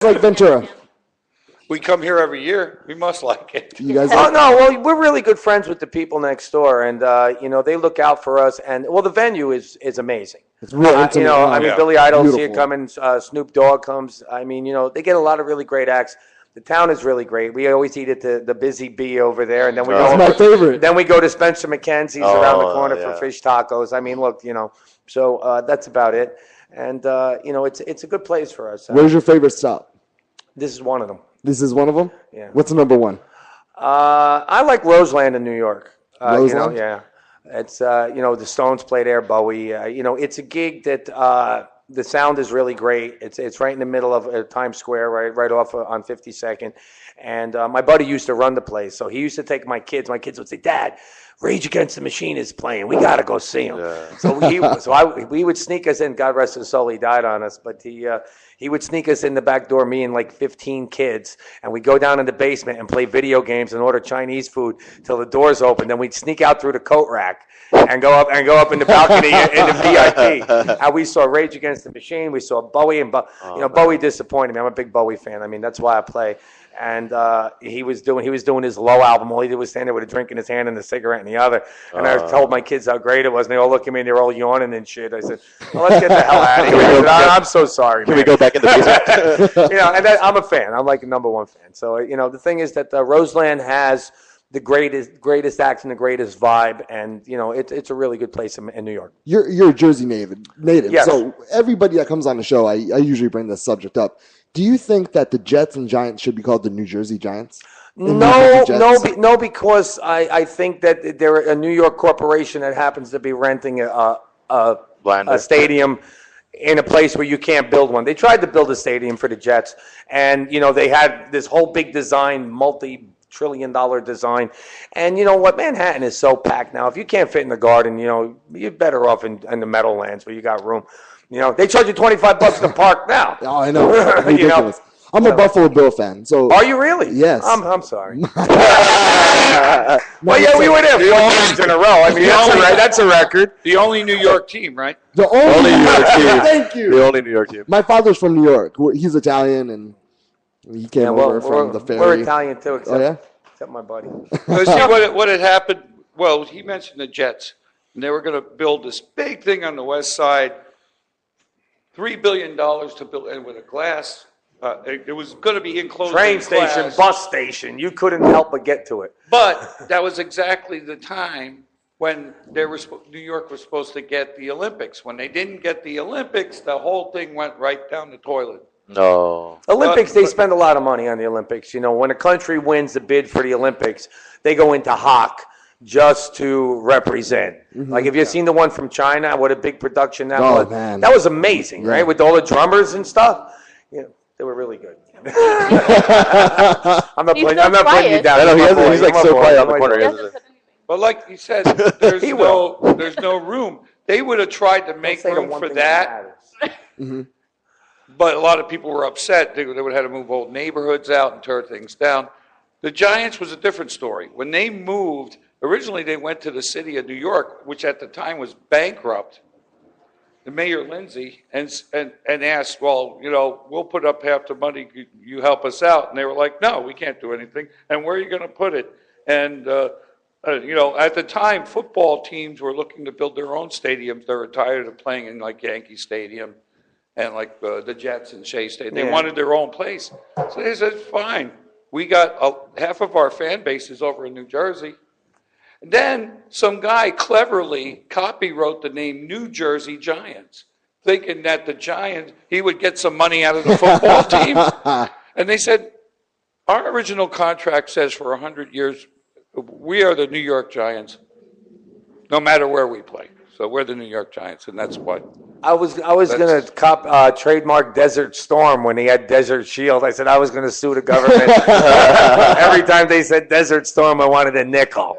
like Ventura? We come here every year. We must like it. You guys? Oh no, well we're really good friends with the people next door, and they look out for us. And well, the venue is amazing. It's real intimate. I mean, Billy Idol, see it Beautiful. coming. Snoop Dogg comes. I mean, they get a lot of really great acts. The town is really great. We always eat at the Busy Bee over there, and then we go. That's my favorite. Then we go to Spencer McKenzie's around the corner for fish tacos. I mean, look, so that's about it. And it's a good place for us. Where's your favorite stop? This is one of them. This is one of them? Yeah. What's the number one? I like Roseland in New York. Roseland? Yeah. It's, the Stones play there, Bowie. It's a gig that the sound is really great. It's right in the middle of Times Square, right off on 52nd. And my buddy used to run the place, so he used to take my kids. My kids would say, Dad, Rage Against the Machine is playing. We got to go see him. Yeah. So we would sneak us in. God rest his soul, he died on us, but he would sneak us in the back door, me and like 15 kids, and we'd go down in the basement and play video games and order Chinese food till the doors open. Then we'd sneak out through the coat rack and go up in the balcony in the VIP. And we saw Rage Against the Machine. We saw Bowie, and Bowie disappointed me. I'm a big Bowie fan. I mean, that's why I play. And he was doing his Low album. All he did was stand there with a drink in his hand and a cigarette in the other. And I told my kids how great it was, and they all look at me and they're all yawning and shit. I said, well, let's get the hell out of here. I'm so sorry, Can man. we go back in the basement? And I'm a fan. I'm like a number one fan. So the thing is that Roseland has the greatest acts and the greatest vibe, and it's a really good place in New York. You're a Jersey native. Yes. So everybody that comes on the show, I usually bring this subject up. Do you think that the Jets and Giants should be called the New Jersey Giants? No, because I think that they're a New York corporation that happens to be renting a stadium in a place where you can't build one. They tried to build a stadium for the Jets, and they had this whole big design, multi-trillion-dollar design, and you know what? Manhattan is so packed now. If you can't fit in the Garden, you're better off in the Meadowlands where you got room. They charge you $25 to park now. Oh, I know. It's ridiculous. I'm a Buffalo Bill fan. So are you really? Yes. I'm sorry. Well, yeah, we were there 4 games in a row. I mean, that's a record. The only New York team, right? The only New York team. Thank you. The only New York team. My father's from New York. He's Italian, and he came over from the ferry. We're Italian too, except my buddy. So see what had happened. Well, he mentioned the Jets, and they were going to build this big thing on the west side. $3 billion to build, and with a glass. It was going to be enclosed. Train station, bus station. You couldn't help but get to it. But that was exactly the time when New York was supposed to get the Olympics. When they didn't get the Olympics, the whole thing went right down the toilet. No. Olympics, they spend a lot of money on the Olympics. When a country wins the bid for the Olympics, they go into hock just to represent. Mm-hmm. Like, have you seen the one from China? What a big production that was. Man. That was amazing, right? With all the drummers and stuff. They were really good. I'm not putting you down. He's like so quiet on the corner. But like you said, there's no room. They would have tried to make room for that. Mm-hmm. But a lot of people were upset. They would have had to move old neighborhoods out and tear things down. The Giants was a different story. When they moved, originally they went to the city of New York, which at the time was bankrupt. The Mayor Lindsay and asked, well, we'll put up half the money, you help us out. And they were like, no, we can't do anything. And where are you going to put it? And, at the time, football teams were looking to build their own stadiums. They were tired of playing in like Yankee Stadium and like the Jets and Shea Stadium. They wanted their own place. So they said, fine. We got half of our fan base is over in New Jersey. And then some guy cleverly copywrote the name New Jersey Giants, thinking that the Giants, he would get some money out of the football team. And they said, our original contract says for 100 years, we are the New York Giants, no matter where we play. So we're the New York Giants, and that's what. I was going to trademark Desert Storm when he had Desert Shield. I said I was going to sue the government. Every time they said Desert Storm, I wanted a nickel.